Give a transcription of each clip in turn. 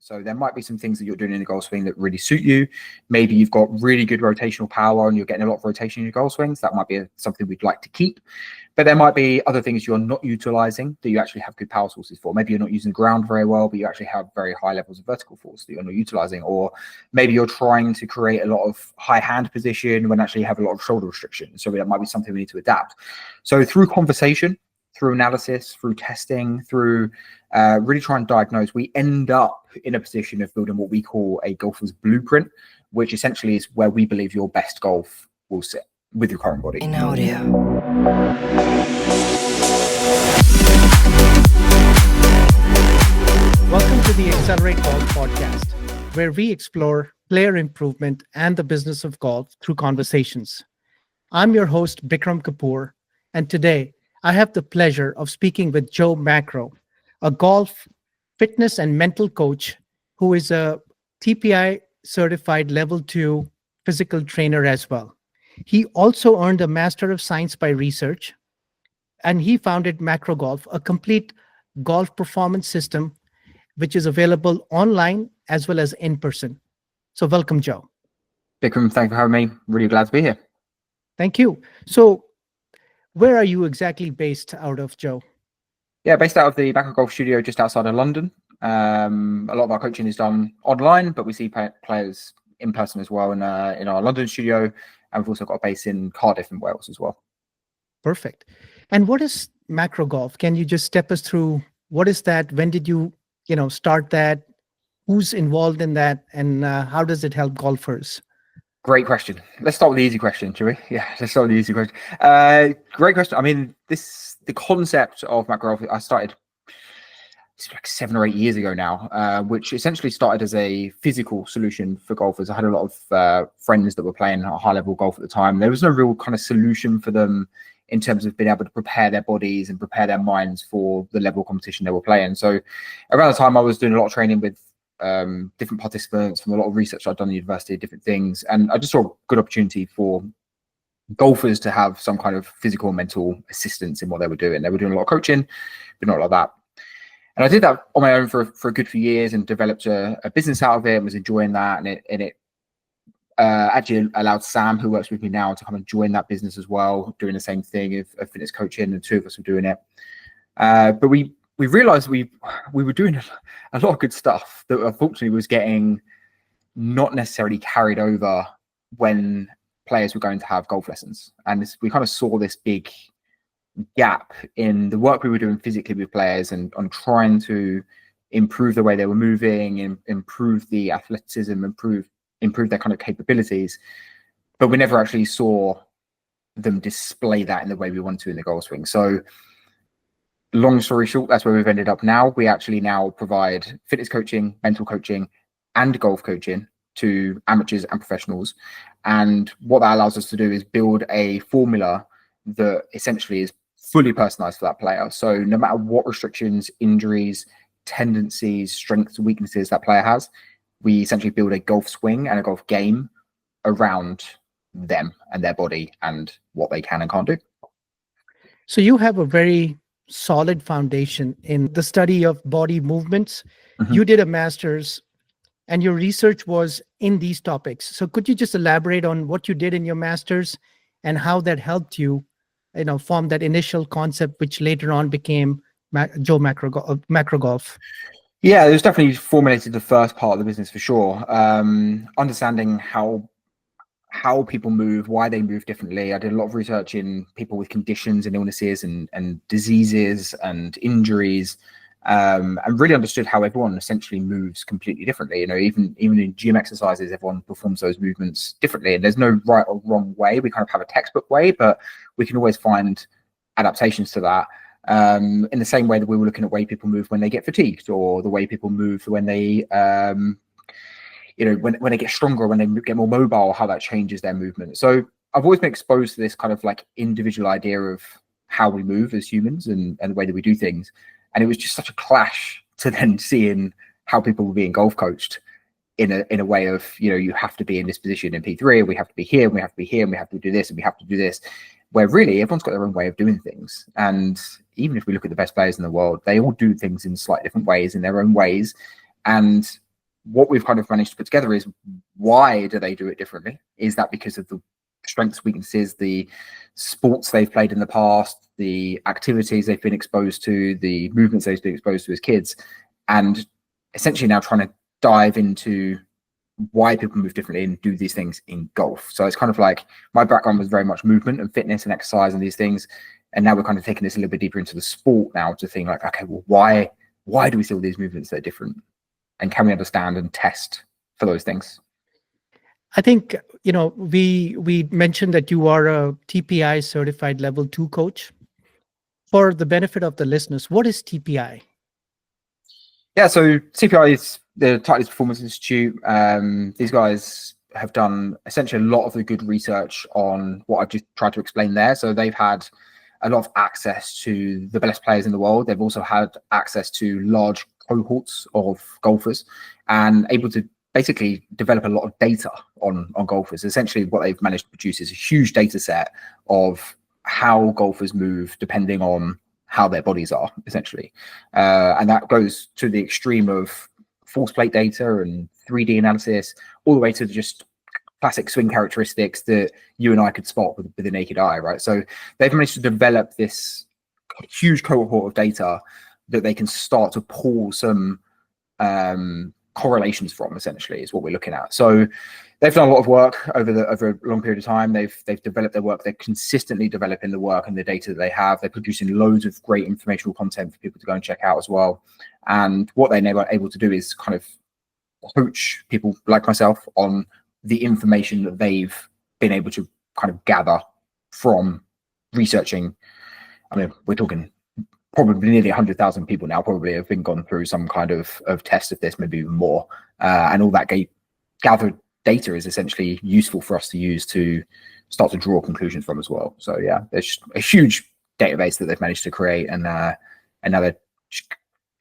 So there might be some things that you're doing in the golf swing that really suit you. Maybe you've got really good rotational power and you're getting a lot of rotation in your golf swings. That might be something we'd like to keep. But there might be other things you're not utilizing that you actually have good power sources for. Maybe you're not using the ground very well, but you actually have very high levels of vertical force that you're not utilizing. Or maybe you're trying to create a lot of high hand position when actually you have a lot of shoulder restriction. So that might be something we need to adapt. So through conversation, through analysis, through testing, through really try and diagnose, we end up in a position of building what we call a golfer's blueprint, which essentially is where we believe your best golf will sit with your current body. In audio. Welcome to the Accelerate Golf podcast, where we explore player improvement and the business of golf through conversations. I'm your host, Bikram Kapoor, and today I have the pleasure of speaking with Joe Macro, a golf, fitness, and mental coach who is a TPI certified level 2 physical trainer as well. He also earned a Master of Science by Research, and he founded Macro Golf, a complete golf performance system, which is available online as well as in person. So welcome, Joe. Bikram, thank you for having me. Really glad to be here. Thank you. So where are you exactly based out of, Joe? Yeah, based out of the Macro Golf studio just outside of London. A lot of our coaching is done online, but we see players in person as well in our London studio. And we've also got a base in Cardiff in Wales as well. Perfect. And what is Macro Golf? Can you just step us through what is that? When did you start that? Who's involved in that? And how does it help golfers? Great question. Let's start with the easy question, shall we? Yeah, let's start with the easy question. Great question. I mean, the concept of Macro Golf, I started like 7 or 8 years ago now, which essentially started as a physical solution for golfers. I had a lot of friends that were playing high level golf at the time. There was no real kind of solution for them in terms of being able to prepare their bodies and prepare their minds for the level of competition they were playing. So around the time I was doing a lot of training with different participants from a lot of research I'd done at university, different things. And I just saw a good opportunity for golfers to have some kind of physical and mental assistance in what they were doing. They were doing a lot of coaching, but not like that. And I did that on my own for a good few years and developed a business out of it and was enjoying that. And it actually allowed Sam, who works with me now, to come and join that business as well, doing the same thing of fitness coaching, and 2 of us were doing it. But we realized we were doing a lot of good stuff that unfortunately was getting not necessarily carried over when players were going to have golf lessons. And we kind of saw this big gap in the work we were doing physically with players and on trying to improve the way they were moving and improve the athleticism, improve their kind of capabilities, but we never actually saw them display that in the way we want to in the golf swing. So long story short, that's where we've ended up now. We actually now provide fitness coaching, mental coaching, and golf coaching to amateurs and professionals. And what that allows us to do is build a formula that essentially is fully personalized for that player. So no matter what restrictions, injuries, tendencies, strengths, weaknesses that player has, we essentially build a golf swing and a golf game around them and their body and what they can and can't do. So you have a very solid foundation in the study of body movements. Mm-hmm. You did a master's and your research was in these topics. So could you just elaborate on what you did in your master's and how that helped you, form that initial concept, which later on became Joe Macro Golf? Yeah, it was definitely formulated the first part of the business for sure. Understanding how people move, why they move differently. I did a lot of research in people with conditions and illnesses and diseases and injuries, and really understood how everyone essentially moves completely differently. Even in gym exercises, everyone performs those movements differently, and there's no right or wrong way. We kind of have a textbook way, but we can always find adaptations to that. In the same way that we were looking at the way people move when they get fatigued, or the way people move when they when they get stronger, when they get more mobile, how that changes their movement. So I've always been exposed to this kind of like individual idea of how we move as humans and the way that we do things. And it was just such a clash to then seeing how people were being golf coached in a way of, you have to be in this position in P3, and we have to be here, and we have to be here, and we have to do this, and we have to do this, where really everyone's got their own way of doing things. And even if we look at the best players in the world, they all do things in slightly different ways, in their own ways. And what we've kind of managed to put together is, why do they do it differently? Is that because of the strengths, weaknesses, the sports they've played in the past, the activities they've been exposed to, the movements they've been exposed to as kids, and essentially now trying to dive into why people move differently and do these things in golf. So it's kind of like, my background was very much movement and fitness and exercise and these things, and now we're kind of taking this a little bit deeper into the sport now to think like, okay, well, why do we see all these movements that are different, and can we understand and test for those things? I think, we mentioned that you are a TPI certified level 2 coach. For the benefit of the listeners, what is TPI? Yeah, so TPI is the Titleist Performance Institute. These guys have done essentially a lot of the good research on what I've just tried to explain there. So they've had a lot of access to the best players in the world. They've also had access to large cohorts of golfers and able to basically develop a lot of data on golfers. Essentially what they've managed to produce is a huge data set of how golfers move depending on how their bodies are, essentially. And that goes to the extreme of force plate data and 3D analysis, all the way to just classic swing characteristics that you and I could spot with the naked eye, right? So they've managed to develop this huge cohort of data that they can start to pull some correlations from, essentially, is what we're looking at. So they've done a lot of work over a long period of time. They've developed their work. They're consistently developing the work and the data that they have. They're producing loads of great informational content for people to go and check out as well. And what they're able to do is kind of coach people like myself on the information that they've been able to kind of gather from researching. I mean, we're talking probably nearly 100,000 people now probably have been gone through some kind of test of this, maybe even more. And all that gathered data is essentially useful for us to use to start to draw conclusions from as well. So yeah, there's a huge database that they've managed to create, and now they're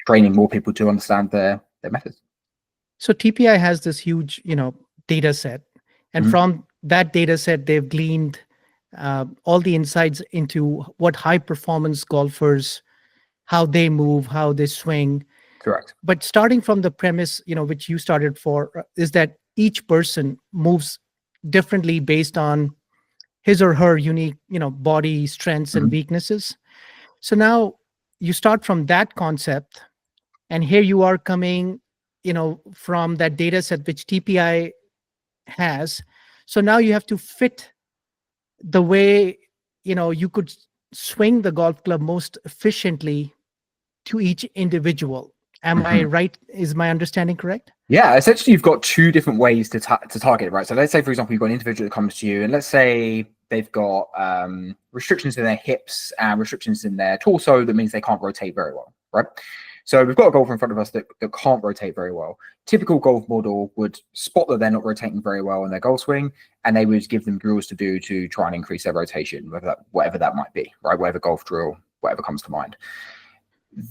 training more people to understand their methods. So TPI has this huge, data set, and from that data set, they've gleaned all the insights into what high performance golfers, how they move, how they swing. Correct. But starting from the premise, which you started for, is that each person moves differently based on his or her unique, body strengths and weaknesses. So now you start from that concept, and here you are coming, from that data set which TPI has. So now you have to fit the way, you could swing the golf club most efficiently to each individual. Am I right? Is my understanding correct? Yeah, essentially you've got two different ways to target it, right? So let's say, for example, you've got an individual that comes to you, and let's say they've got restrictions in their hips and restrictions in their torso. That means they can't rotate very well, right? So we've got a golfer in front of us that can't rotate very well. Typical golf model would spot that they're not rotating very well in their golf swing, and they would give them drills to do to try and increase their rotation, whatever that might be, right? Whatever golf drill, whatever comes to mind.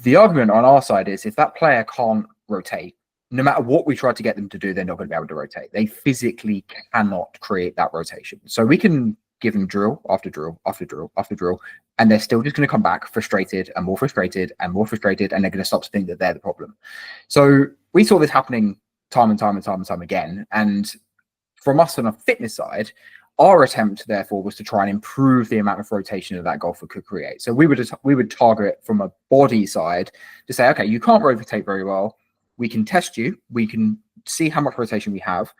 The argument on our side is, if that player can't rotate, no matter what we try to get them to do, they're not going to be able to rotate. They physically cannot create that rotation. So we can give them drill after drill after drill after drill, and they're still just going to come back frustrated and more frustrated and more frustrated, and they're going to start to think that they're the problem. So we saw this happening time and time and time and time again. And from us on a fitness side, our attempt, therefore, was to try and improve the amount of rotation that golfer could create. So we would target from a body side to say, okay, you can't rotate very well. We can test you. We can see how much rotation we have.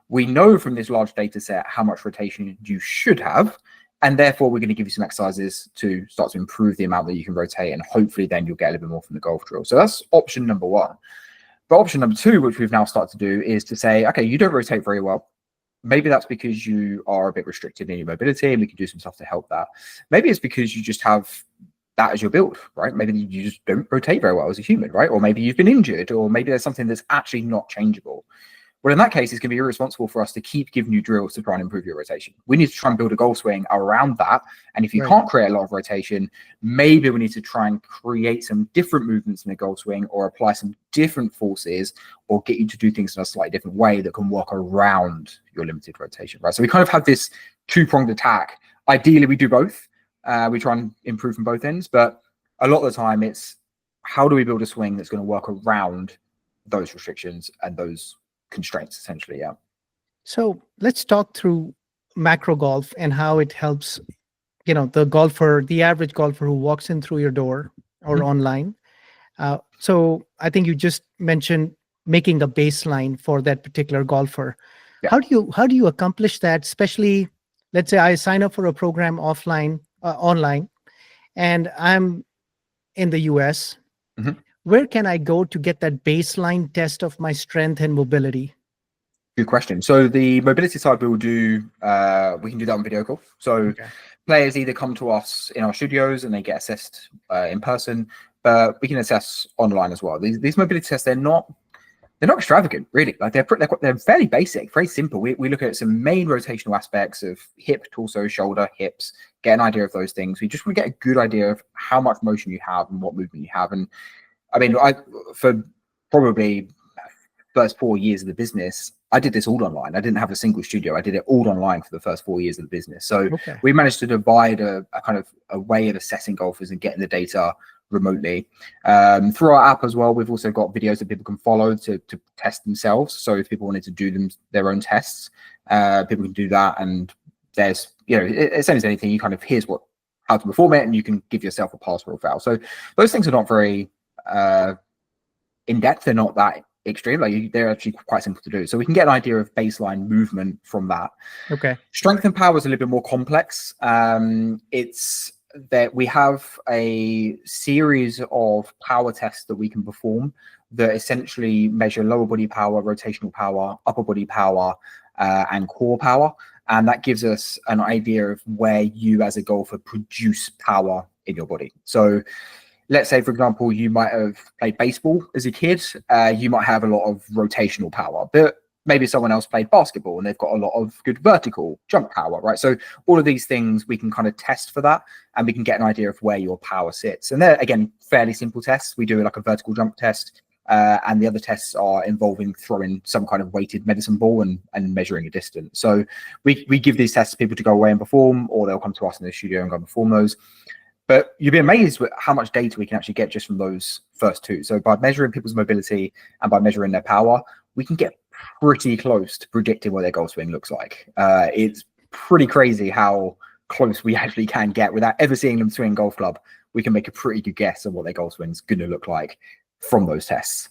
We know from this large data set how much rotation you should have. And therefore, we're going to give you some exercises to start to improve the amount that you can rotate. And hopefully then you'll get a little bit more from the golf drill. So that's option number one. But option number two, which we've now started to do, is to say, okay, you don't rotate very well. Maybe that's because you are a bit restricted in your mobility, and we can do some stuff to help that. Maybe it's because you just have that as your build, right? Maybe you just don't rotate very well as a human, right? Or maybe you've been injured, or maybe there's something that's actually not changeable. Well, in that case, it's going to be irresponsible for us to keep giving you drills to try and improve your rotation. We need to try and build a golf swing around that. And if you can't create a lot of rotation, maybe we need to try and create some different movements in the golf swing, or apply some different forces, or get you to do things in a slightly different way that can work around your limited rotation, right? So we kind of have this two-pronged attack. Ideally, we do both. We try and improve from both ends, but a lot of the time it's, how do we build a swing that's going to work around those restrictions and those constraints, essentially. Yeah. So let's talk through macro golf and how it helps, the average golfer who walks in through your door or Mhm. online. So I think you just mentioned making a baseline for that particular golfer. Yeah. How do you accomplish that? Especially, let's say I sign up for a program online, and I'm in the US. Mhm. Where can I go to get that baseline test of my strength and mobility? Good question. So the mobility side we will do, we can do that on video call. So Okay. players either come to us in our studios and they get assessed in person, but we can assess online as well. These mobility tests, they're not extravagant, really. Like they're fairly basic, very simple. We look at some main rotational aspects of hip, torso, shoulder, hips, get an idea of those things. We just want to get a good idea of how much motion you have and what movement you have. And I mean, for probably first 4 years of the business, I did this all online. I didn't have a single studio. I did it all online for the first 4 years of the business. So Okay. we managed to divide a kind of a way of assessing golfers and getting the data remotely. Through our app as well, we've also got videos that people can follow to test themselves. So if people wanted to do their own tests, people can do that. And there's, it's same as anything. You kind of, here's how to perform it, and you can give yourself a pass or a fail. So those things are not very in depth. They're not that extreme. Like they're actually quite simple to do. So we can get an idea of baseline movement from that. Okay. Strength and power is a little bit more complex. It's that we have a series of power tests that we can perform that essentially measure lower body power, rotational power, upper body power, and core power. And that gives us an idea of where you as a golfer produce power in your body. So let's say, for example, you might have played baseball as a kid. You might have a lot of rotational power, but maybe someone else played basketball and they've got a lot of good vertical jump power, right? So all of these things we can kind of test for that, and we can get an idea of where your power sits. And they're, again, fairly simple tests. We do like a vertical jump test, and the other tests are involving throwing some kind of weighted medicine ball and measuring a distance. So we give these tests to people to go away and perform, or they'll come to us in the studio and go and perform those. But you'd be amazed with how much data we can actually get just from those first two. So by measuring people's mobility and by measuring their power, we can get pretty close to predicting what their golf swing looks like. It's pretty crazy how close we actually can get without ever seeing them swing a golf club. We can make a pretty good guess of what their golf swing's going to look like from those tests.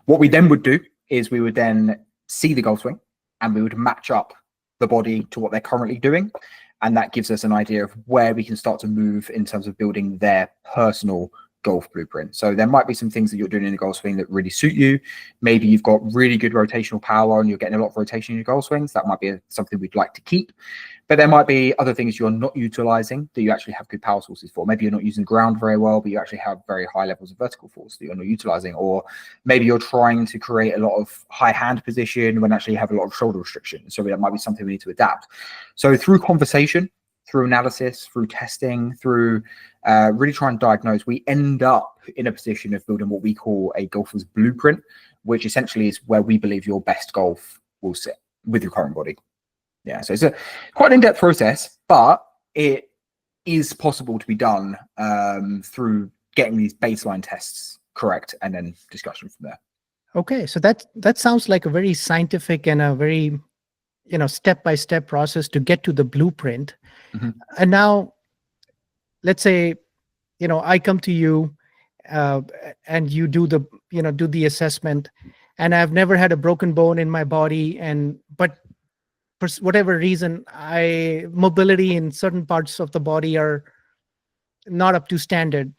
What we then would do is we would then see the golf swing and we would match up the body to what they're currently doing. And that gives us an idea of where we can start to move in terms of building their personal golf blueprint. So there might be some things that you're doing in the golf swing that really suit you. Maybe you've got really good rotational power and you're getting a lot of rotation in your golf swings. That might be something we'd like to keep. But there might be other things you're not utilizing that you actually have good power sources for. Maybe you're not using ground very well, but you actually have very high levels of vertical force that you're not utilizing. Or maybe you're trying to create a lot of high hand position when actually you have a lot of shoulder restriction. So that might be something we need to adapt. So through conversation, through analysis, through testing, through really trying to diagnose, we end up in a position of building what we call a golfer's blueprint, which essentially is where we believe your best golf will sit with your current body. Yeah, so it's quite an in-depth process, but it is possible to be done through getting these baseline tests correct and then discussion from there. Okay, so that sounds like a very scientific and a very step-by-step process to get to the blueprint. Mm-hmm. And now, let's say, I come to you and you do the assessment, and I've never had a broken bone in my body, but for whatever reason, mobility in certain parts of the body are not up to standard.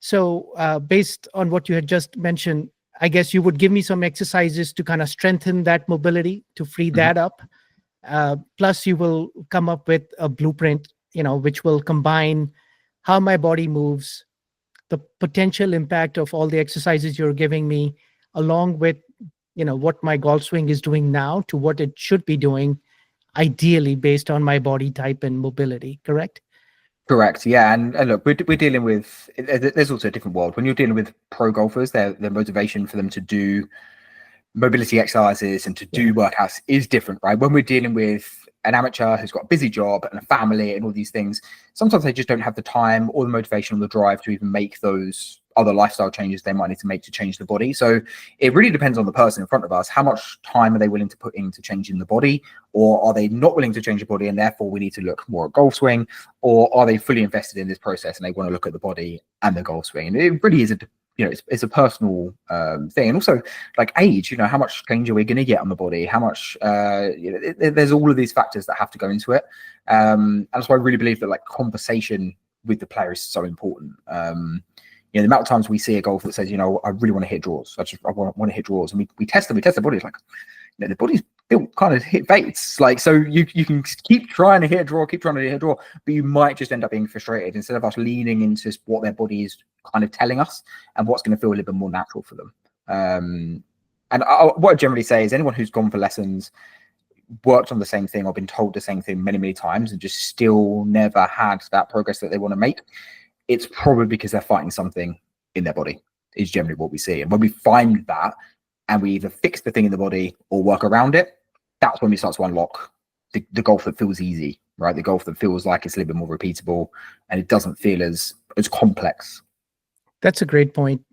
So based on what you had just mentioned, I guess you would give me some exercises to kind of strengthen that mobility, to free that up. Plus you will come up with a blueprint, which will combine how my body moves, the potential impact of all the exercises you're giving me, along with, what my golf swing is doing now to what it should be doing, ideally based on my body type and mobility, correct? Correct. Yeah. And look, we're dealing with, there's also a different world. When you're dealing with pro golfers, their motivation for them to do mobility exercises and to do workouts is different, right? When we're dealing with an amateur who's got a busy job and a family and all these things, sometimes they just don't have the time or the motivation or the drive to even make those other lifestyle changes they might need to make to change the body. So it really depends on the person in front of us. How much time are they willing to put into changing the body, or are they not willing to change the body and therefore we need to look more at golf swing, or are they fully invested in this process and they want to look at the body and the golf swing? And it really is it's a personal thing. And also like age, how much change are we going to get on the body? How much, there's all of these factors that have to go into it. And that's why I really believe that like conversation with the player is so important. The amount of times we see a golfer that says, I really want to hit draws. I want to hit draws. And we test them, we test the body. It's like, the body's built kind of hit baits. Like, so you can keep trying to hit a draw, but you might just end up being frustrated instead of us leaning into what their body is kind of telling us and what's going to feel a little bit more natural for them. What I generally say is anyone who's gone for lessons, worked on the same thing or been told the same thing many, many times and just still never had that progress that they want to make, it's probably because they're fighting something in their body, is generally what we see. And when we find that and we either fix the thing in the body or work around it, that's when we start to unlock the golf that feels easy, right? The golf that feels like it's a little bit more repeatable and it doesn't feel as complex. That's a great point.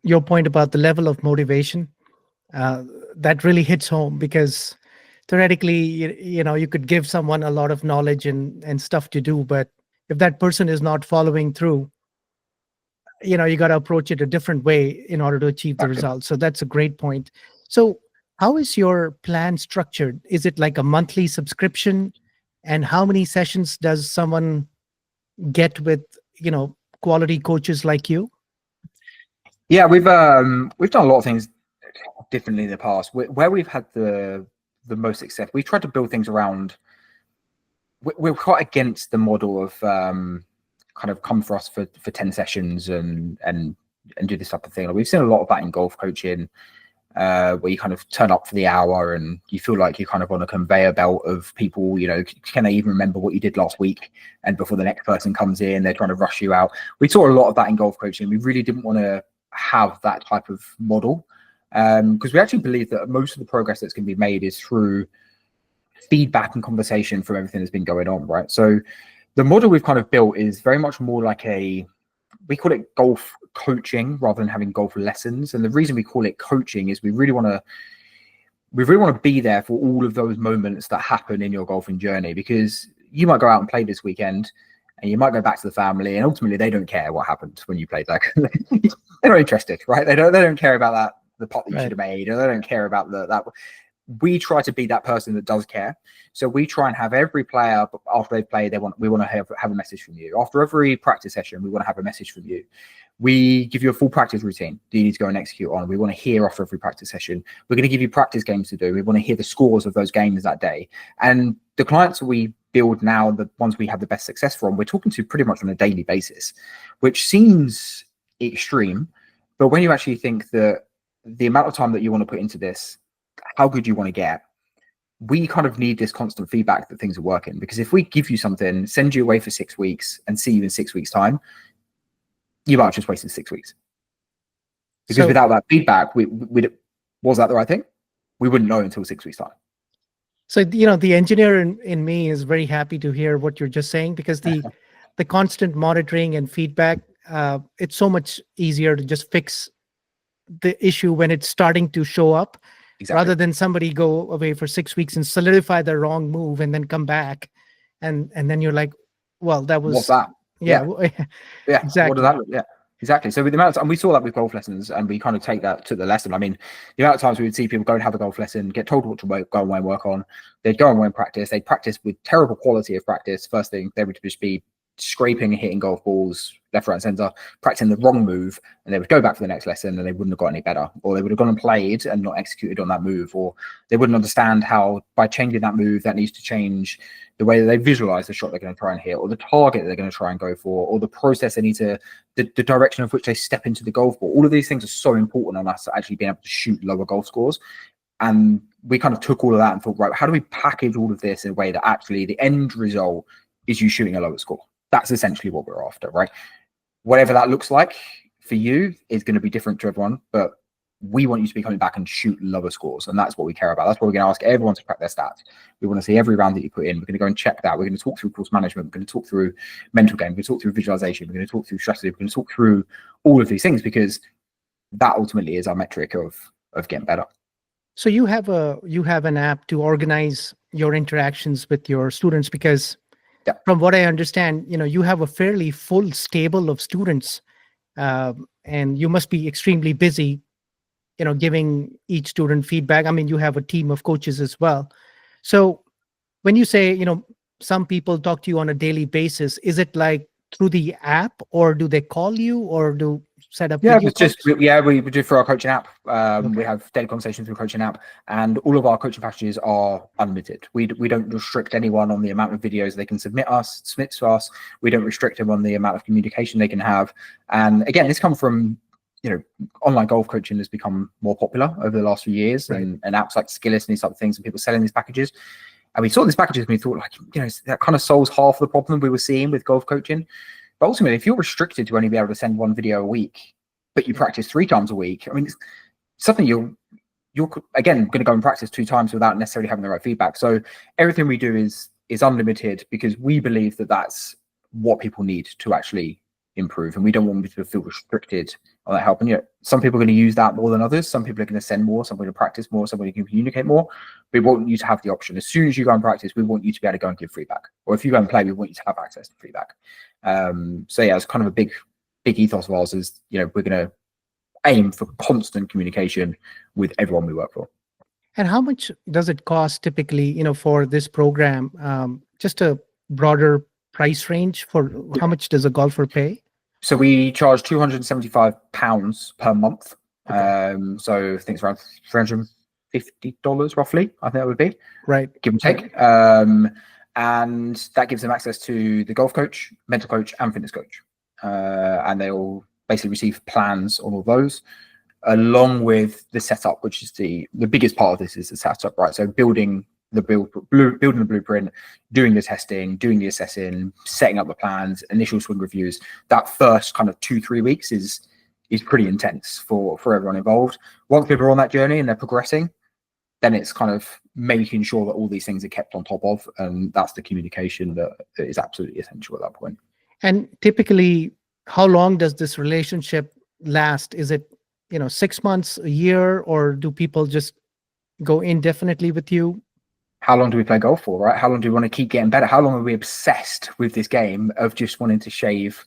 Your point about the level of motivation, that really hits home, because theoretically, you could give someone a lot of knowledge and stuff to do, but if that person is not following through, you got to approach it a different way in order to achieve the results. So that's a great point. So how is your plan structured? Is it like a monthly subscription? And how many sessions does someone get with, quality coaches like you? Yeah, we've done a lot of things differently in the past. Where we've had the most success, we've tried to build things around. We're quite against the model of kind of come for us for 10 sessions and do this type of thing. Like, we've seen a lot of that in golf coaching, where you kind of turn up for the hour and you feel like you're kind of on a conveyor belt of people, can they even remember what you did last week? And before the next person comes in, they're trying to rush you out. We saw a lot of that in golf coaching. We really didn't want to have that type of model, because we actually believe that most of the progress that's going to be made is through feedback and conversation from everything that's been going on, right? So the model we've kind of built is very much more like we call it golf coaching rather than having golf lessons. And the reason we call it coaching is we really want to be there for all of those moments that happen in your golfing journey, because you might go out and play this weekend and you might go back to the family and ultimately they don't care what happened when you played. Like, they're not interested, right? They don't care about the putt that you should have made, or they don't care about that. We try to be that person that does care. So we try and have every player, after they've played, we want to have a message from you. After every practice session, we want to have a message from you. We give you a full practice routine that you need to go and execute on. We want to hear after every practice session. We're going to give you practice games to do. We want to hear the scores of those games that day. And the clients that we build now, the ones we have the best success from, we're talking to pretty much on a daily basis, which seems extreme. But when you actually think that the amount of time that you want to put into this, how good you want to get, we kind of need this constant feedback that things are working. Because if we give you something, send you away for 6 weeks and see you in 6 weeks' time, you might have just wasted 6 weeks. Because without that feedback, was that the right thing? We wouldn't know until 6 weeks' time. So, the engineer in me is very happy to hear what you're just saying, because the constant monitoring and feedback, it's so much easier to just fix the issue when it's starting to show up. Exactly. Rather than somebody go away for 6 weeks and solidify the wrong move and then come back, and then you're like, well, that was what's that? Yeah. Exactly. What does that look? Yeah, exactly. So with the amount of, and we saw that with golf lessons, and we kind of take that to the lesson. I mean, the amount of times we would see people go and have a golf lesson, get told what to go away and work on. They'd go away and practice. They'd practice with terrible quality of practice. First thing, they would just be scraping and hitting golf balls left, right, and center, practicing the wrong move, and they would go back for the next lesson and they wouldn't have got any better, or they would have gone and played and not executed on that move, or they wouldn't understand how by changing that move that needs to change the way that they visualize the shot they're going to try and hit, or the target they're going to try and go for, or the process they need to, the direction of which they step into the golf ball. All of these things are so important on us actually being able to shoot lower golf scores. And we kind of took all of that and thought, right, how do we package all of this in a way that actually the end result is you shooting a lower score? That's essentially what we're after, right? Whatever that looks like for you is going to be different to everyone, but we want you to be coming back and shoot lower scores. And that's what we care about. That's what we're going to ask everyone to crack their stats. We want to see every round that you put in. We're going to go and check that. We're going to talk through course management. We're going to talk through mental game. We're going to talk through visualization. We're going to talk through strategy. We're going to talk through all of these things, because that ultimately is our metric of getting better. So you have an app to organize your interactions with your students, because from what I understand, you have a fairly full stable of students, and you must be extremely busy, giving each student feedback. I mean, you have a team of coaches as well. So when you say, some people talk to you on a daily basis, is it like through the app, or do they call you, or do set up? We do through our coaching app. We have daily conversations through coaching app, and all of our coaching packages are unlimited. We don't restrict anyone on the amount of videos they can submit to us. We don't restrict them on the amount of communication they can have. And again, this comes from, online golf coaching has become more popular over the last few years, right. and apps like Skillest and these type of things, and people selling these packages. And we saw these packages and we thought, that kind of solves half of the problem we were seeing with golf coaching. But ultimately, if you're restricted to only be able to send one video a week, but you practice 3 times a week, I mean, it's something you're again going to go and practice 2 times without necessarily having the right feedback. So everything we do is unlimited, because we believe that that's what people need to actually improve, and we don't want people to feel restricted on that help. And some people are going to use that more than others. Some people are going to send more, some are going to practice more, some are going to communicate more. We want you to have the option. As soon as you go and practice, we want you to be able to go and give feedback, or if you go and play, we want you to have access to feedback. It's kind of a big ethos of ours is, we're going to aim for constant communication with everyone we work for. And how much does it cost typically, for this program? Just a broader price range for how much does a golfer pay? So we charge £275 per month. Okay. So I think it's around $350 roughly, I think that would be. Right. Give and take. And that gives them access to the golf coach, mental coach, and fitness coach. And they all basically receive plans on all those, along with the setup, which is the biggest part of this is the setup, right? So building the blueprint, doing the testing, doing the assessing, setting up the plans, initial swing reviews. That first kind of 2-3 weeks is pretty intense for everyone involved. Once people are on that journey and they're progressing, then it's kind of making sure that all these things are kept on top of, and that's the communication that is absolutely essential at that point. And typically, how long does this relationship last? Is it 6 months, a year, or do people just go indefinitely with you? How long do we play golf for, right? How long do we want to keep getting better? How long are we obsessed with this game of just wanting to shave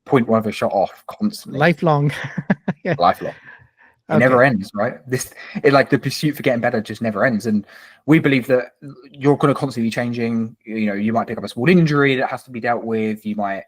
0.1 of a shot off constantly? Lifelong. Yeah. Lifelong. It never ends, right? The pursuit for getting better just never ends. And we believe that you're going to constantly be changing. You might pick up a small injury that has to be dealt with. You might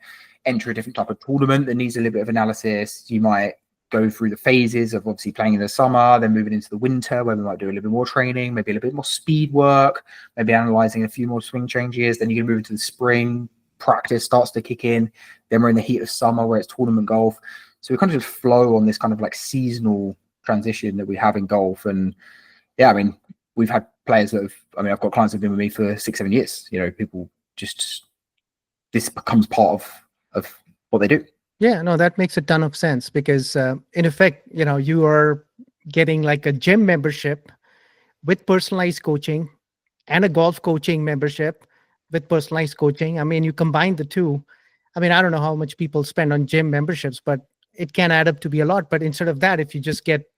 enter a different type of tournament that needs a little bit of analysis. You might go through the phases of obviously playing in the summer, then moving into the winter, where we might do a little bit more training, maybe a little bit more speed work, maybe analyzing a few more swing changes. Then you can move into the spring, practice starts to kick in. Then we're in the heat of summer where it's tournament golf. So we kind of just flow on this kind of like seasonal transition that we have in golf. And yeah, I mean, we've had players that I've got clients that have been with me for 6-7 years. People just, this becomes part of what they do. Yeah, no, that makes a ton of sense, because in effect, you are getting like a gym membership with personalized coaching and a golf coaching membership with personalized coaching. I mean, you combine the two. I mean, I don't know how much people spend on gym memberships, but it can add up to be a lot. But instead of that, if you just get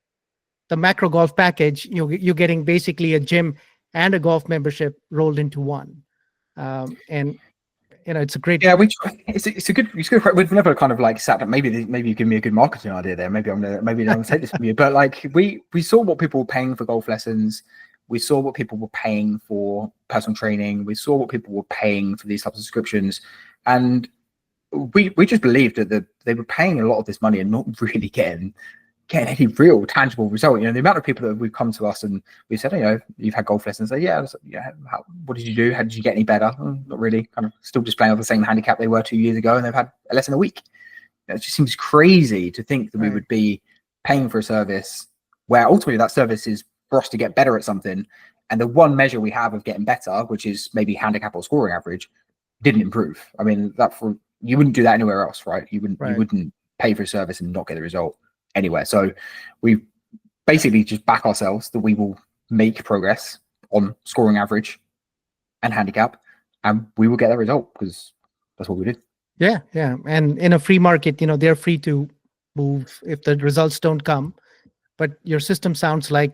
the macro golf package, you're getting basically a gym and a golf membership rolled into one. And it's a great. Yeah, it's a good. We've never kind of like sat down. Maybe you give me a good marketing idea there. Maybe I'm gonna take this from you. But like we saw what people were paying for golf lessons. We saw what people were paying for personal training. We saw what people were paying for these types of subscriptions, and we just believed that they were paying a lot of this money and not really getting any real tangible result. The amount of people that we've come to us and we said, you've had golf lessons. What did you do? How did you get any better? Not really. Kind of still just playing off the same handicap they were 2 years ago, and they've had a lesson a week. It just seems crazy to think that we would be paying for a service where ultimately that service is for us to get better at something, and the one measure we have of getting better, which is maybe handicap or scoring average, didn't improve. I mean, you wouldn't do that anywhere else, right? You wouldn't pay for a service and not get the result anywhere. So we basically just back ourselves that we will make progress on scoring average and handicap, and we will get that result because that's what we do. Yeah, yeah. And in a free market, they're free to move if the results don't come. But your system sounds like,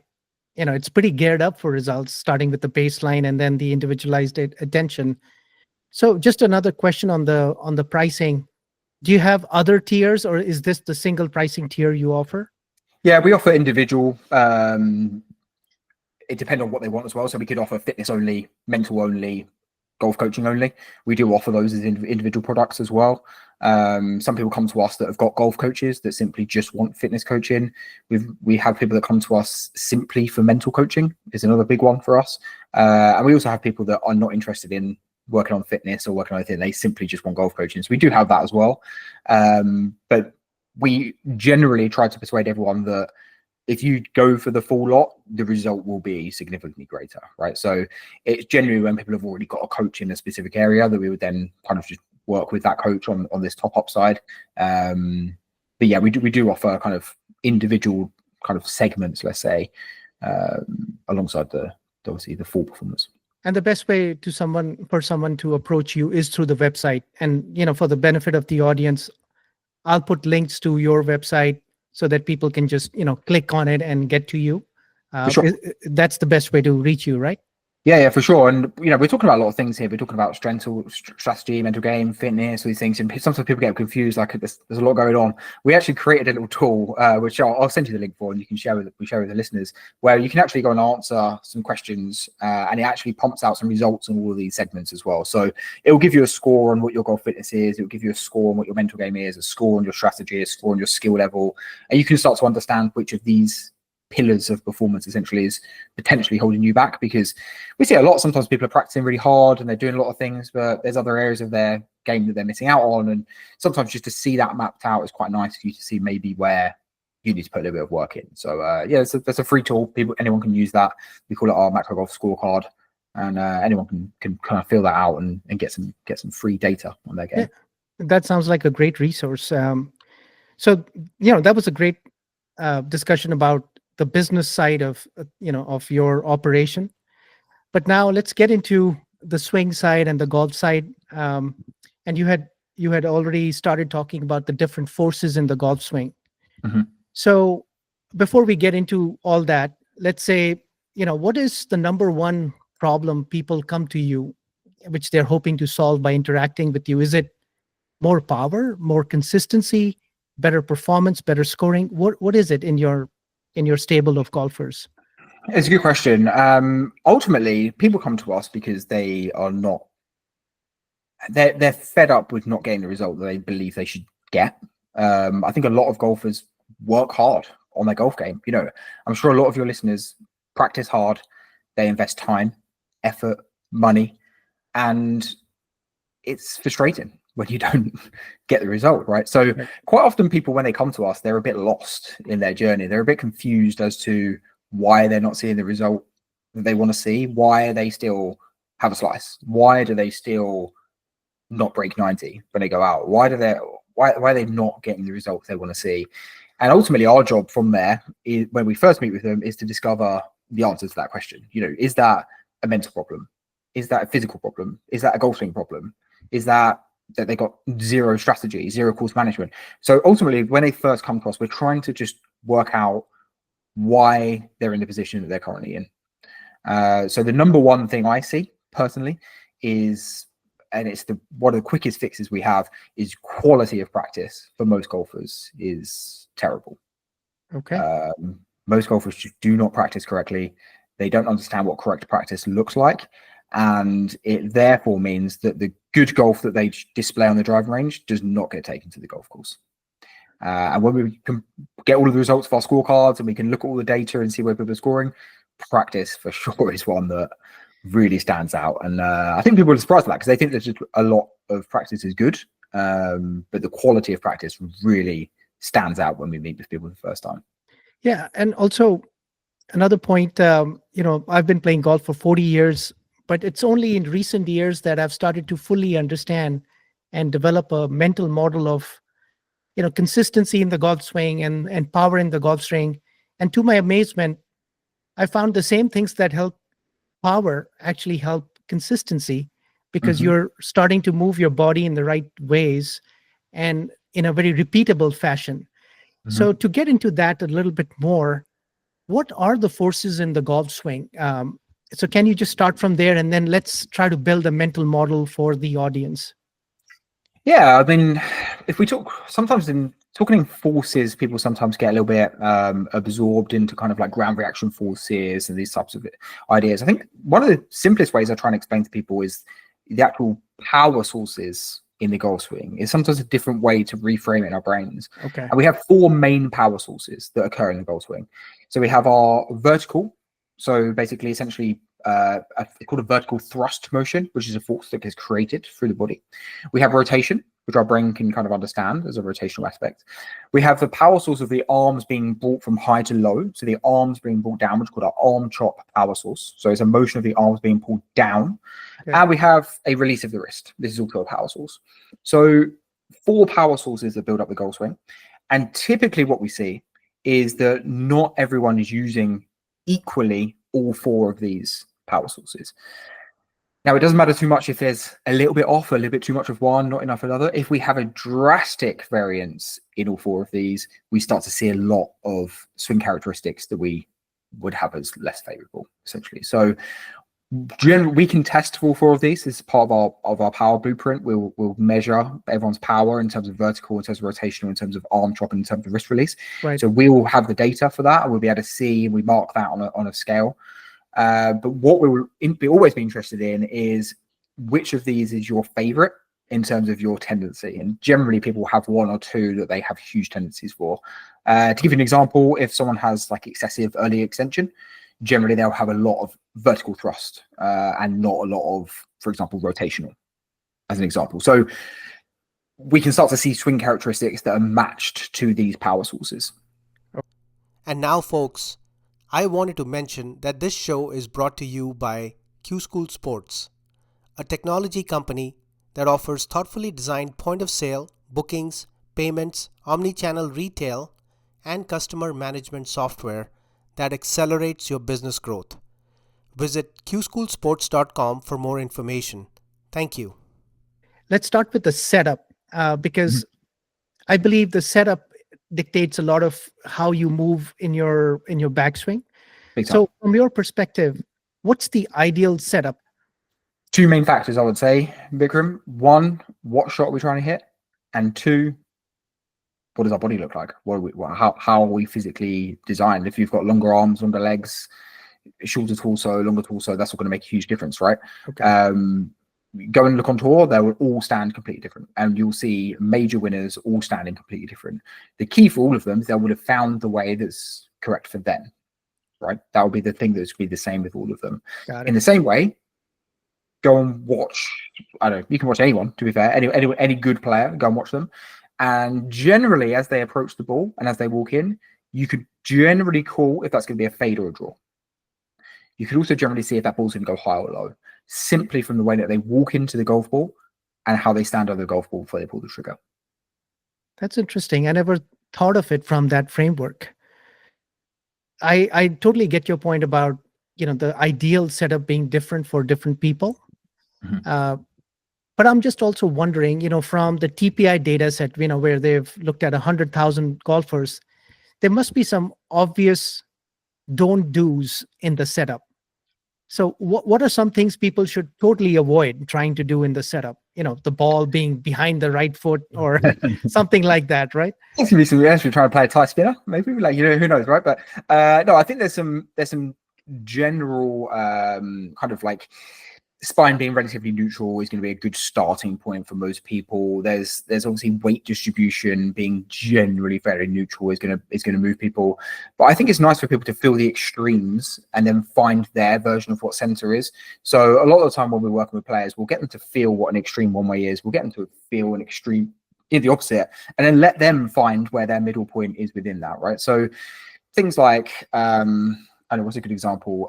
it's pretty geared up for results, starting with the baseline and then the individualized attention. So just another question on the pricing. Do you have other tiers, or is this the single pricing tier you offer? Yeah, we offer individual. It depends on what they want as well. So we could offer fitness only, mental only, golf coaching only. We do offer those as individual products as well. Some people come to us that have got golf coaches that simply just want fitness coaching. We have people that come to us simply for mental coaching, is another big one for us. And we also have people that are not interested in working on fitness or working on anything. They simply just want golf coaching. So we do have that as well. But we generally try to persuade everyone that if you go for the full lot, the result will be significantly greater, right? So it's generally when people have already got a coach in a specific area that we would then kind of just work with that coach on this top up side. But yeah, we do offer kind of individual kind of segments, let's say, alongside the obviously the full performance. And the best way for someone to approach you is through the website. And for the benefit of the audience, I'll put links to your website so that people can just click on it and get to you. Sure. That's the best way to reach you, right? Yeah, for sure. And we're talking about a lot of things here. We're talking about strength, strategy, mental game, fitness, all these things. And sometimes people get confused. Like there's a lot going on. We actually created a little tool, which I'll send you the link for, and you can share with the listeners, where you can actually go and answer some questions, and it actually pumps out some results on all of these segments as well. So it will give you a score on what your golf fitness is. It will give you a score on what your mental game is, a score on your strategy, a score on your skill level, and you can start to understand which of these pillars of performance essentially is potentially holding you back, because we see a lot. Sometimes people are practicing really hard and they're doing a lot of things, but there's other areas of their game that they're missing out on. And sometimes just to see that mapped out is quite nice for you to see maybe where you need to put a little bit of work in. So yeah, that's a free tool. Anyone can use that. We call it our macro golf scorecard, and anyone can kind of fill that out and get some free data on their game. Yeah, that sounds like a great resource. So that was a great discussion about the business side of your operation. But now let's get into the swing side and the golf side. And you had already started talking about the different forces in the golf swing. Mm-hmm. So before we get into all that, let's say, what is the number one problem people come to you, which they're hoping to solve by interacting with you? Is it more power, more consistency, better performance, better scoring? What is it in your stable of golfers? It's a good question. Ultimately, people come to us because they are not. They're fed up with not getting the result that they believe they should get. I think a lot of golfers work hard on their golf game. I'm sure a lot of your listeners practice hard. They invest time, effort, money, and it's frustrating when you don't get the result, right? So quite often people, when they come to us, they're a bit lost in their journey. They're a bit confused as to why they're not seeing the result that they want to see. Why they still have a slice? Why do they still not break 90 when they go out? Why are they not getting the results they want to see? And ultimately our job from there is, when we first meet with them, is to discover the answer to that question. Is that a mental problem? Is that a physical problem? Is that a golf swing problem? Is that they got zero strategy, zero course management? So ultimately, when they first come to us, we're trying to just work out why they're in the position that they're currently in. So the number one thing I see personally is, and it's one of the quickest fixes we have, is quality of practice for most golfers is terrible. Okay. Most golfers just do not practice correctly. They don't understand what correct practice looks like. And it therefore means that the good golf that they display on the driving range does not get taken to the golf course. And when we can get all of the results of our scorecards and we can look at all the data and see where people are scoring, practice for sure is one that really stands out. And I think people are surprised at that, because they think there's just a lot of practice is good, but the quality of practice really stands out when we meet with people for the first time. Yeah, and also another point, I've been playing golf for 40 years, but it's only in recent years that I've started to fully understand and develop a mental model of, consistency in the golf swing and power in the golf swing. And to my amazement, I found the same things that help power actually help consistency, because Mhm, you're starting to move your body in the right ways and in a very repeatable fashion. mhm. So, to get into that a little bit more, what are the forces in the golf swing? So, can you just start from there and then let's try to build a mental model for the audience? Yeah, I mean, if we talk sometimes in talking in forces, people sometimes get a little bit absorbed into kind of like ground reaction forces and these types of ideas. I think one of the simplest ways I try and explain to people is the actual power sources in the golf swing is sometimes a different way to reframe it in our brains. Okay. And we have four main power sources that occur in the golf swing. So we have our vertical, so basically, essentially, it's called a vertical thrust motion, which is a force that gets created through the body. We have rotation, which our brain can kind of understand as a rotational aspect. We have the power source of the arms being brought from high to low. So the arms being brought down, which is called our arm chop power source. So it's a motion of the arms being pulled down. Okay. And we have a release of the wrist. This is also a power source. So four power sources that build up the golf swing. And typically what we see is that not everyone is using equally all four of these power sources. Now, it doesn't matter too much if there's a little bit off, a little bit too much of one, not enough of another. If we have a drastic variance in all four of these, we start to see a lot of swing characteristics that we would have as less favorable, essentially. So generally, we can test for all four of these. This is part of our power blueprint. We'll measure everyone's power in terms of vertical, in terms of rotational, in terms of arm chop, in terms of wrist release. Right. So we will have the data for that, and we'll be able to see, and we mark that on a scale. But what we will always be interested in is which of these is your favorite in terms of your tendency. And generally, people have one or two that they have huge tendencies for. To give you an example, if someone has like excessive early extension, generally they'll have a lot of vertical thrust and not a lot of, for example, rotational, as an example. So we can start to see swing characteristics that are matched to these power sources. And now, folks, I wanted to mention that this show is brought to you by Q School Sports, a technology company that offers thoughtfully designed point of sale, bookings, payments, omni-channel retail, and customer management software that accelerates your business growth. Visit qschoolsports.com for more information. Thank you. Let's start with the setup, because I believe the setup dictates a lot of how you move in your backswing. Big time. So, from your perspective, what's the ideal setup? Two main factors, I would say, Vikram. One, what shot are we trying to hit? And two, what does our body look like? How are we physically designed? If you've got longer arms, longer legs, shorter torso, longer torso, that's all going to make a huge difference, right? Okay. Go and look on tour, they will all stand completely different. And you'll see major winners all standing completely different. The key for all of them is they would have found the way that's correct for them, right? That would be the thing that's be the same with all of them. Got In it. the same way, go and watch. I don't know. You can watch anyone. To be fair, any good player, go and watch them. And generally, as they approach the ball and as they walk in, you could generally call if that's going to be a fade or a draw. You could also generally see if that ball's going to go high or low, simply from the way that they walk into the golf ball and how they stand over the golf ball before they pull the trigger. That's interesting. I never thought of it from that framework. I totally get your point about the ideal setup being different for different people. Mhm. But I'm just also wondering, from the TPI data set, where they've looked at 100,000 golfers, there must be some obvious don't do's in the setup. So what are some things people should totally avoid trying to do in the setup? The ball being behind the right foot or something like that, right? It's gonna be some we're trying to play a tie spinner, maybe, like, who knows, right? But no, I think there's some general kind of like spine being relatively neutral is going to be a good starting point for most people. There's obviously weight distribution being generally fairly neutral is going to move people. But I think it's nice for people to feel the extremes and then find their version of what center is. So a lot of the time when we're working with players, we'll get them to feel what an extreme one way is. We'll get them to feel an extreme in the opposite, and then let them find where their middle point is within that, right? So things like I don't know, what's a good example?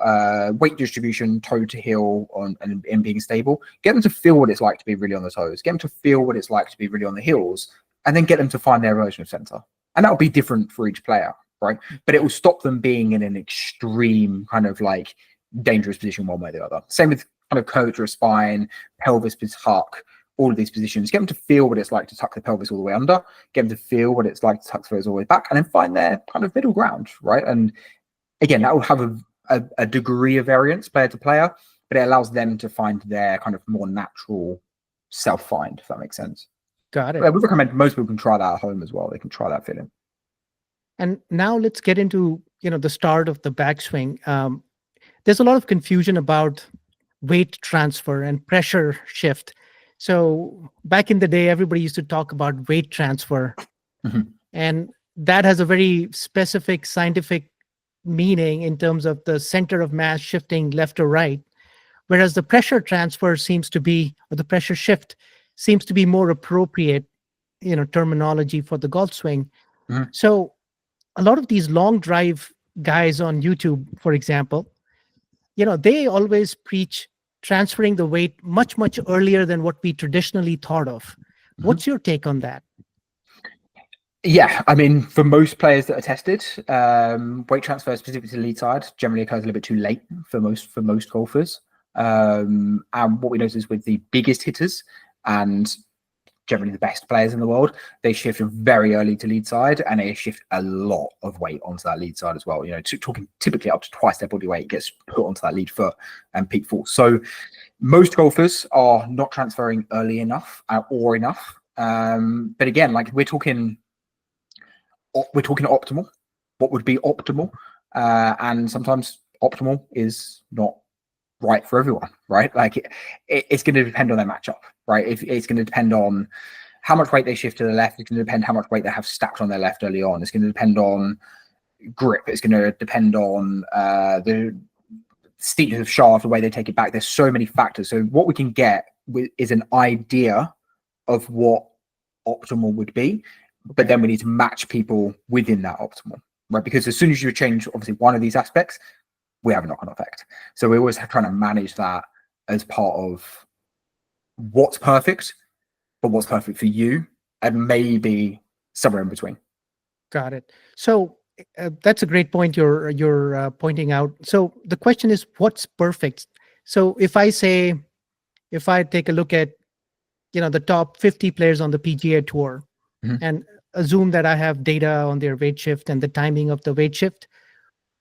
Weight distribution, toe to heel and being stable. Get them to feel what it's like to be really on the toes. Get them to feel what it's like to be really on the heels, and then get them to find their version of center. And that'll be different for each player. right? But it will stop them being in an extreme kind of like dangerous position one way or the other. Same with kind of curvature of spine, pelvis tuck, all of these positions. Get them to feel what it's like to tuck the pelvis all the way under, get them to feel what it's like to tuck the pelvis all the way back, and then find their kind of middle ground, right? And again, that will have a degree of variance player to player, but it allows them to find their kind of more natural self-find, if that makes sense. Got it. I would recommend most people can try that at home as well. They can try that feeling. And now let's get into the start of the backswing. There's a lot of confusion about weight transfer and pressure shift. So back in the day, everybody used to talk about weight transfer, and that has a very specific scientific meaning in terms of the center of mass shifting left or right, whereas the pressure transfer seems to be, or the pressure shift seems to be more appropriate, terminology for the golf swing. So a lot of these long drive guys on YouTube, for example, they always preach transferring the weight much, much earlier than what we traditionally thought of. What's your take on that? Yeah, I mean, for most players that are tested, weight transfer specifically to the lead side generally occurs a little bit too late for most golfers. And what we notice with the biggest hitters and generally the best players in the world, they shift very early to lead side, and they shift a lot of weight onto that lead side as well. Talking typically up to twice their body weight gets put onto that lead foot and peak force. So most golfers are not transferring early enough or enough. But again, like we're talking optimal. What would be optimal? And sometimes optimal is not right for everyone, right? Like it's going to depend on their matchup, right? It's going to depend on how much weight they shift to the left. It's going to depend how much weight they have stacked on their left early on. It's going to depend on grip. It's going to depend on the steepness of shaft, the way they take it back. There's so many factors. So what we can get is an idea of what optimal would be, but then we need to match people within that optimal, right? Because as soon as you change, obviously, one of these aspects, we have a knock-on effect. So we're always trying to manage that as part of what's perfect, but what's perfect for you, and maybe somewhere in between. Got it. So that's a great point you're pointing out. So the question is, what's perfect? So if I take a look at the top 50 players on the PGA Tour, and assume that I have data on their weight shift and the timing of the weight shift,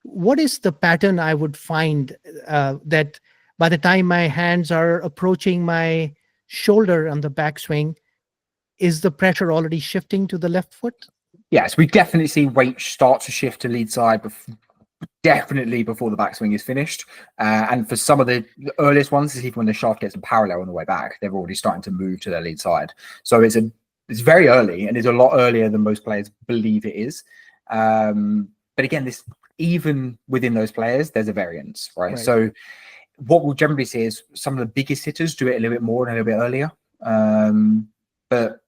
what is the pattern I would find that by the time my hands are approaching my shoulder on the backswing, is the pressure already shifting to the left foot? Yes, we definitely see weight start to shift to lead side definitely before the backswing is finished. And for some of the earliest ones, even when the shaft gets a parallel on the way back, they're already starting to move to their lead side. So it's very early, and it's a lot earlier than most players believe it is. But again, even within those players, there's a variance, right? So what we'll generally see is some of the biggest hitters do it a little bit more and a little bit earlier. But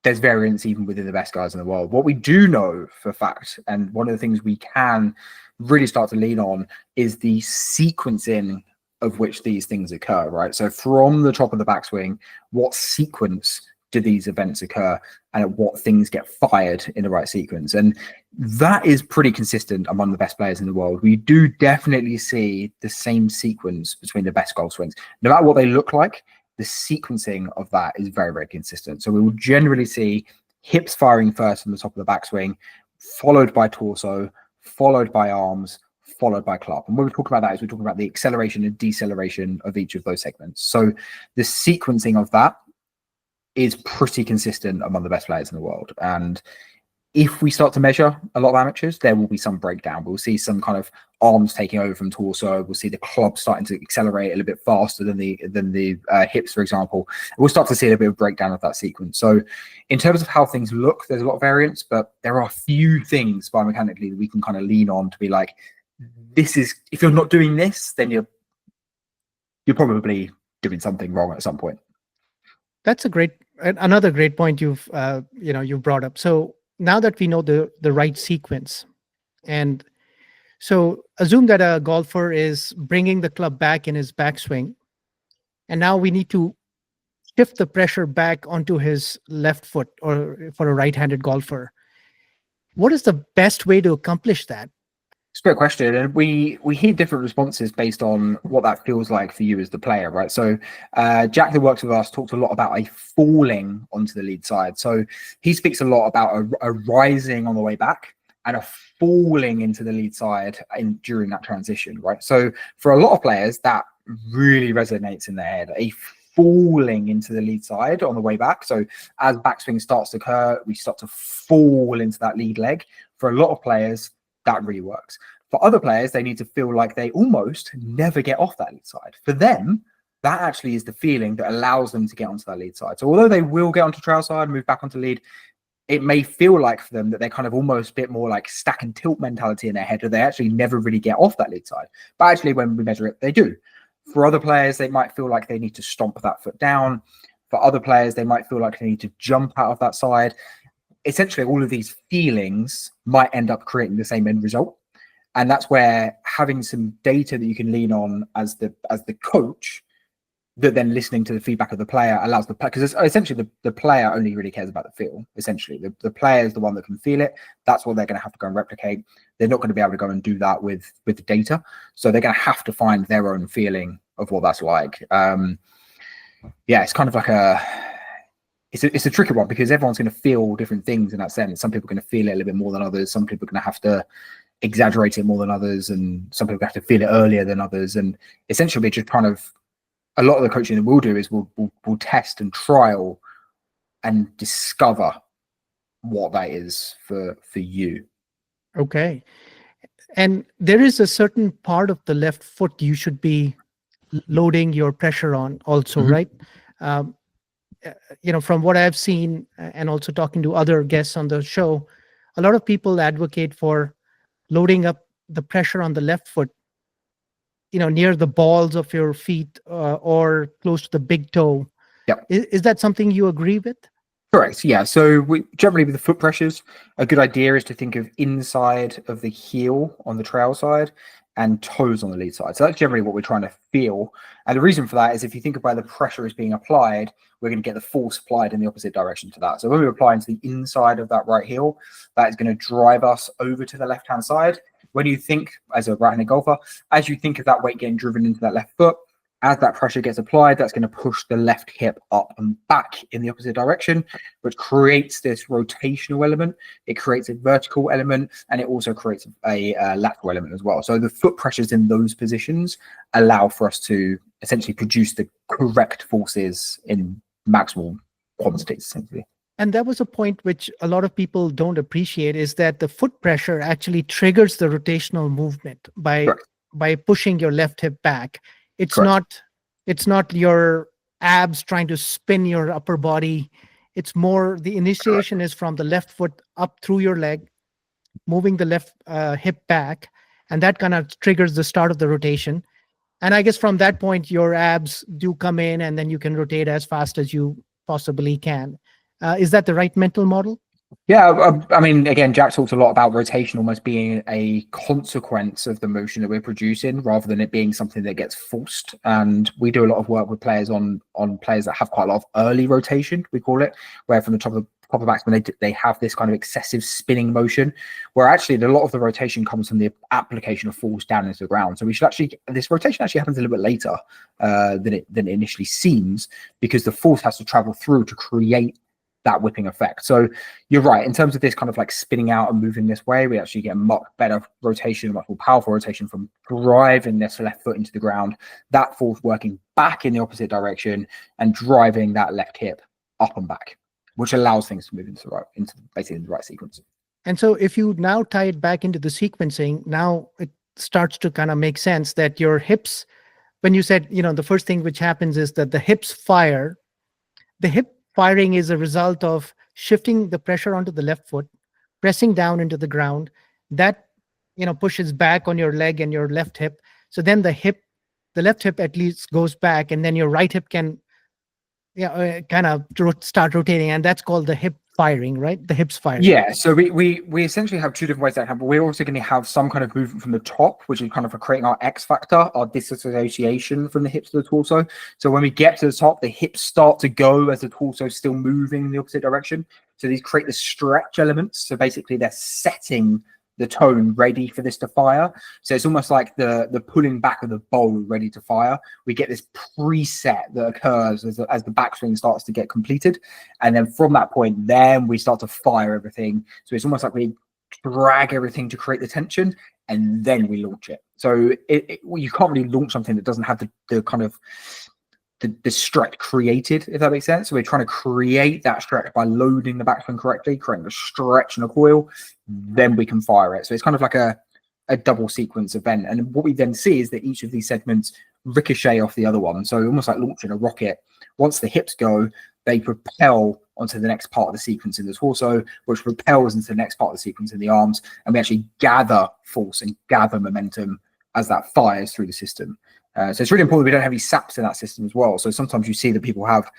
there's variance even within the best guys in the world. What we do know for a fact, and one of the things we can really start to lean on, is the sequencing of which these things occur, right? So from the top of the backswing, what sequence do these events occur, and at what things get fired in the right sequence? And that is pretty consistent among the best players in the world. We do definitely see the same sequence between the best golf swings. No matter what they look like, the sequencing of that is very, very consistent. So we will generally see hips firing first from the top of the backswing, followed by torso, followed by arms, followed by club. And when we talk about that, we're talking about the acceleration and deceleration of each of those segments. So the sequencing of that is pretty consistent among the best players in the world. And if we start to measure a lot of amateurs, there will be some breakdown. We'll see some kind of arms taking over from torso. We'll see the club starting to accelerate a little bit faster than the hips, for example. We'll start to see a little bit of breakdown of that sequence. So in terms of how things look, there's a lot of variance, but there are a few things biomechanically that we can kind of lean on to be like, this is, if you're not doing this, then you're probably doing something wrong at some point. That's another great point you've brought up. So now that we know the right sequence, and so assume that a golfer is bringing the club back in his backswing, and now we need to shift the pressure back onto his left foot, or for a right-handed golfer. What is the best way to accomplish that? It's a great question, and we hear different responses based on what that feels like for you as the player, right? So Jack, that works with us, talks a lot about a falling onto the lead side. So he speaks a lot about a rising on the way back and a falling into the lead side during that transition, right? So for a lot of players, that really resonates in their head. A falling into the lead side on the way back. So as backswing starts to occur, we start to fall into that lead leg. For a lot of players, that really works. For other players, they need to feel like they almost never get off that lead side. For them, that actually is the feeling that allows them to get onto that lead side. So although they will get onto trail side, move back onto lead, it may feel like for them that they're kind of almost a bit more like stack and tilt mentality in their head, that they actually never really get off that lead side. But actually, when we measure it, they do. For other players, they might feel like they need to stomp that foot down. For other players, they might feel like they need to jump out of that side. Essentially, all of these feelings might end up creating the same end result. And that's where having some data that you can lean on as the coach, that then listening to the feedback of the player allows the player, because essentially the player only really cares about the feel. Essentially, the player is the one that can feel it. That's what they're going to have to go and replicate. They're not going to be able to go and do that with the data. So they're going to have to find their own feeling of what that's like. Yeah, it's kind of like it's a tricky one, because everyone's going to feel different things in that sense. Some people are going to feel it a little bit more than others. Some people are going to have to exaggerate it more than others, and some people have to feel it earlier than others. And essentially, we're just kind of, a lot of the coaching that we'll do is we'll test and trial and discover what that is for you. Okay. And there is a certain part of the left foot you should be loading your pressure on also, Mhm. right? From what I've seen and also talking to other guests on the show, a lot of people advocate for loading up the pressure on the left foot, near the balls of your feet or close to the big toe. Yep. Is that something you agree with? Correct. Yeah. So we generally, with the foot pressures, a good idea is to think of inside of the heel on the trail side and toes on the lead side. So that's generally what we're trying to feel. And the reason for that is, if you think about the pressure is being applied, we're going to get the force applied in the opposite direction to that. So when we're applying to the inside of that right heel, that is going to drive us over to the left-hand side. When you think, as a right-handed golfer, as you think of that weight getting driven into that left foot, as that pressure gets applied, that's going to push the left hip up and back in the opposite direction, which creates this rotational element. It creates a vertical element, and it also creates a lateral element as well. So the foot pressures in those positions allow for us to essentially produce the correct forces in maximal quantities, essentially. And that was a point which a lot of people don't appreciate, is that the foot pressure actually triggers the rotational movement Correct. by pushing your left hip back. It's Correct. not your abs trying to spin your upper body. It's more the initiation Correct. is from the left foot up through your leg, moving the left hip back, and that kind of triggers the start of the rotation. And I guess from that point, your abs do come in, and then you can rotate as fast as you possibly can. Is that the right mental model? Yeah, I mean, again, Jack talked a lot about rotation almost being a consequence of the motion that we're producing, rather than it being something that gets forced. And we do a lot of work with players on players that have quite a lot of early rotation, we call it, where from the top of backswing they have this kind of excessive spinning motion, where actually a lot of the rotation comes from the application of force down into the ground. So we should this rotation actually happens a little bit later than it initially seems, because the force has to travel through to create that whipping effect. So you're right, in terms of this kind of like spinning out and moving this way, we actually get a much better rotation, much more powerful rotation from driving this left foot into the ground, that force working back in the opposite direction and driving that left hip up and back, which allows things to move into basically the right sequence. And so if you now tie it back into the sequencing, now it starts to kind of make sense that your hips, when you said, the first thing which happens is that the hips fire. The hip firing is a result of shifting the pressure onto the left foot, pressing down into the ground. That pushes back on your leg and your left hip. So then the left hip at least goes back, and then your right hip can kind of start rotating, and that's called the hip firing, right? The hips firing. Yeah, so we essentially have two different ways that happen. We're also going to have some kind of movement from the top, which is kind of creating our X factor, our disassociation from the hips to the torso. So when we get to the top, the hips start to go as the torso is still moving in the opposite direction. So these create the stretch elements. So basically they're setting the tone ready for this to fire. So it's almost like the pulling back of the bow ready to fire. We get this preset that occurs as the backswing starts to get completed. And then from that point, then we start to fire everything. So it's almost like we drag everything to create the tension, and then we launch it. So you can't really launch something that doesn't have the kind of the stretch created, if that makes sense. So we're trying to create that stretch by loading the backswing correctly, creating a stretch and a coil, then we can fire it. So it's kind of like a double sequence event. And what we then see is that each of these segments ricochet off the other one. So almost like launching a rocket. Once the hips go, they propel onto the next part of the sequence in the torso, which propels into the next part of the sequence in the arms. And we actually gather force and gather momentum as that fires through the system. So it's really important we don't have any saps in that system as well. So sometimes you see that people have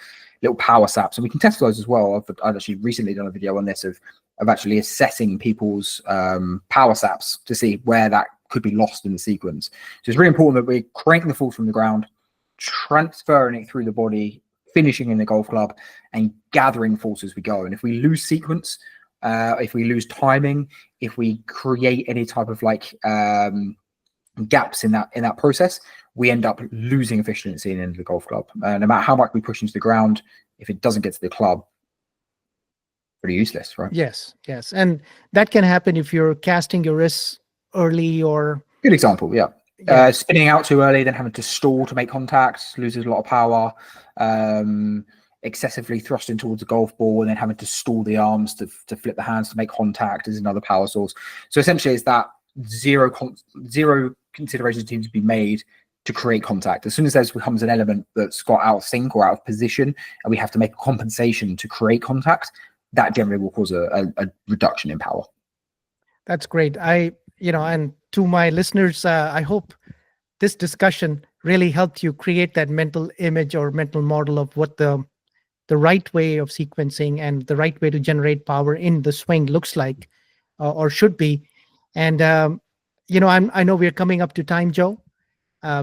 little power saps, and we can test those as well. I've actually recently done a video on this of actually assessing people's power saps to see where that could be lost in the sequence. So it's really important that we're cranking the force from the ground, transferring it through the body, finishing in the golf club, and gathering force as we go. And if we lose sequence, if we lose timing, if we create any type of like gaps in that process, we end up losing efficiency in the golf club. No matter how much we push into the ground, if it doesn't get to the club, pretty useless, right? Yes, and that can happen if you're casting your wrists early or. Good example, yeah. Spinning out too early, then having to stall to make contact, loses a lot of power. Excessively thrusting towards the golf ball and then having to stall the arms to flip the hands to make contact is another power source. So essentially, it's that zero considerations need to be made to create contact. As soon as there becomes an element that's got out of sync or out of position, and we have to make a compensation to create contact, that generally will cause a reduction in power. That's great. And to my listeners, I hope this discussion really helped you create that mental image or mental model of what the right way of sequencing and the right way to generate power in the swing looks like or should be. And I know we're coming up to time, Joe.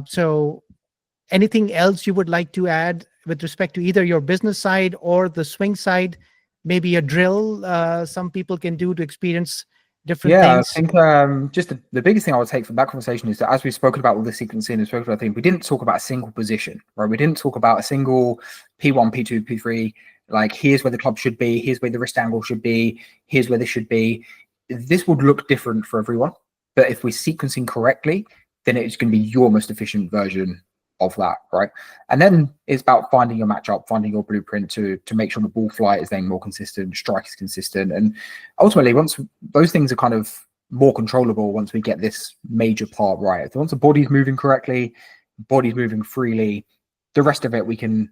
So anything else you would like to add with respect to either your business side or the swing side? Maybe a drill some people can do to experience different things? I think just the biggest thing I would take from that conversation is that as we've spoken about all the sequencing and spoken about things, we didn't talk about a single position, right? We didn't talk about a single P1, P2, P3, like here's where the club should be, here's where the wrist angle should be, here's where this should be. This would look different for everyone, but if we're sequencing correctly, then it's going to be your most efficient version of that, right? And then it's about finding your matchup, finding your blueprint to make sure the ball flight is then more consistent, strike is consistent, and ultimately once those things are kind of more controllable, once we get this major part right, once the body's moving correctly, body's moving freely, the rest of it we can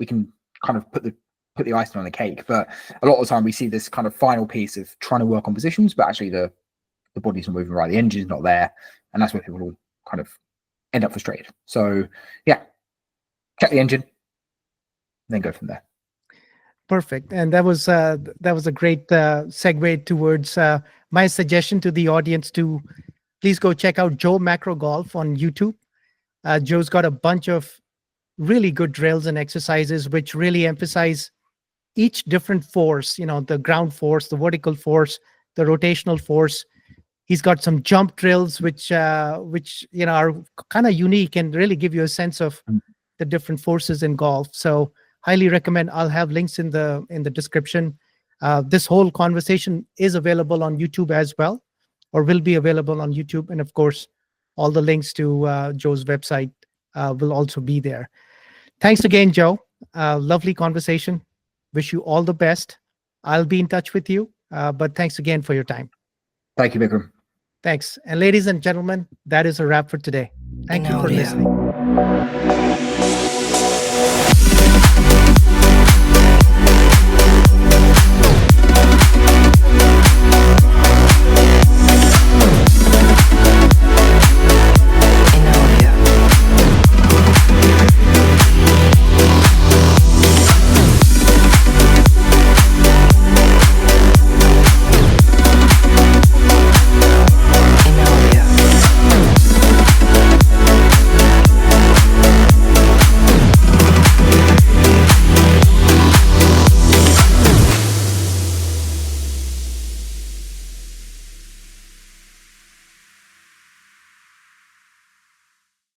kind of put the icing on the cake. But a lot of the time we see this kind of final piece of trying to work on positions, but actually the body's not moving right, the engine's not there, and that's where people will kind of end up frustrated. So yeah, check the engine, then go from there. Perfect. And that was a great segue towards my suggestion to the audience to please go check out Joe Macro Golf on YouTube. Joe's got a bunch of really good drills and exercises which really emphasize each different force, the ground force, the vertical force, the rotational force. He's got some jump drills which are kind of unique and really give you a sense of the different forces in golf. So highly recommend. I'll have links in the description. This whole conversation is available on YouTube as well, or will be available on YouTube. And of course, all the links to Joe's website will also be there. Thanks again, Joe. Lovely conversation. Wish you all the best. I'll be in touch with you. But thanks again for your time. Thank you, Vikram. Thanks. And ladies and gentlemen, that is a wrap for today. Thank you for listening.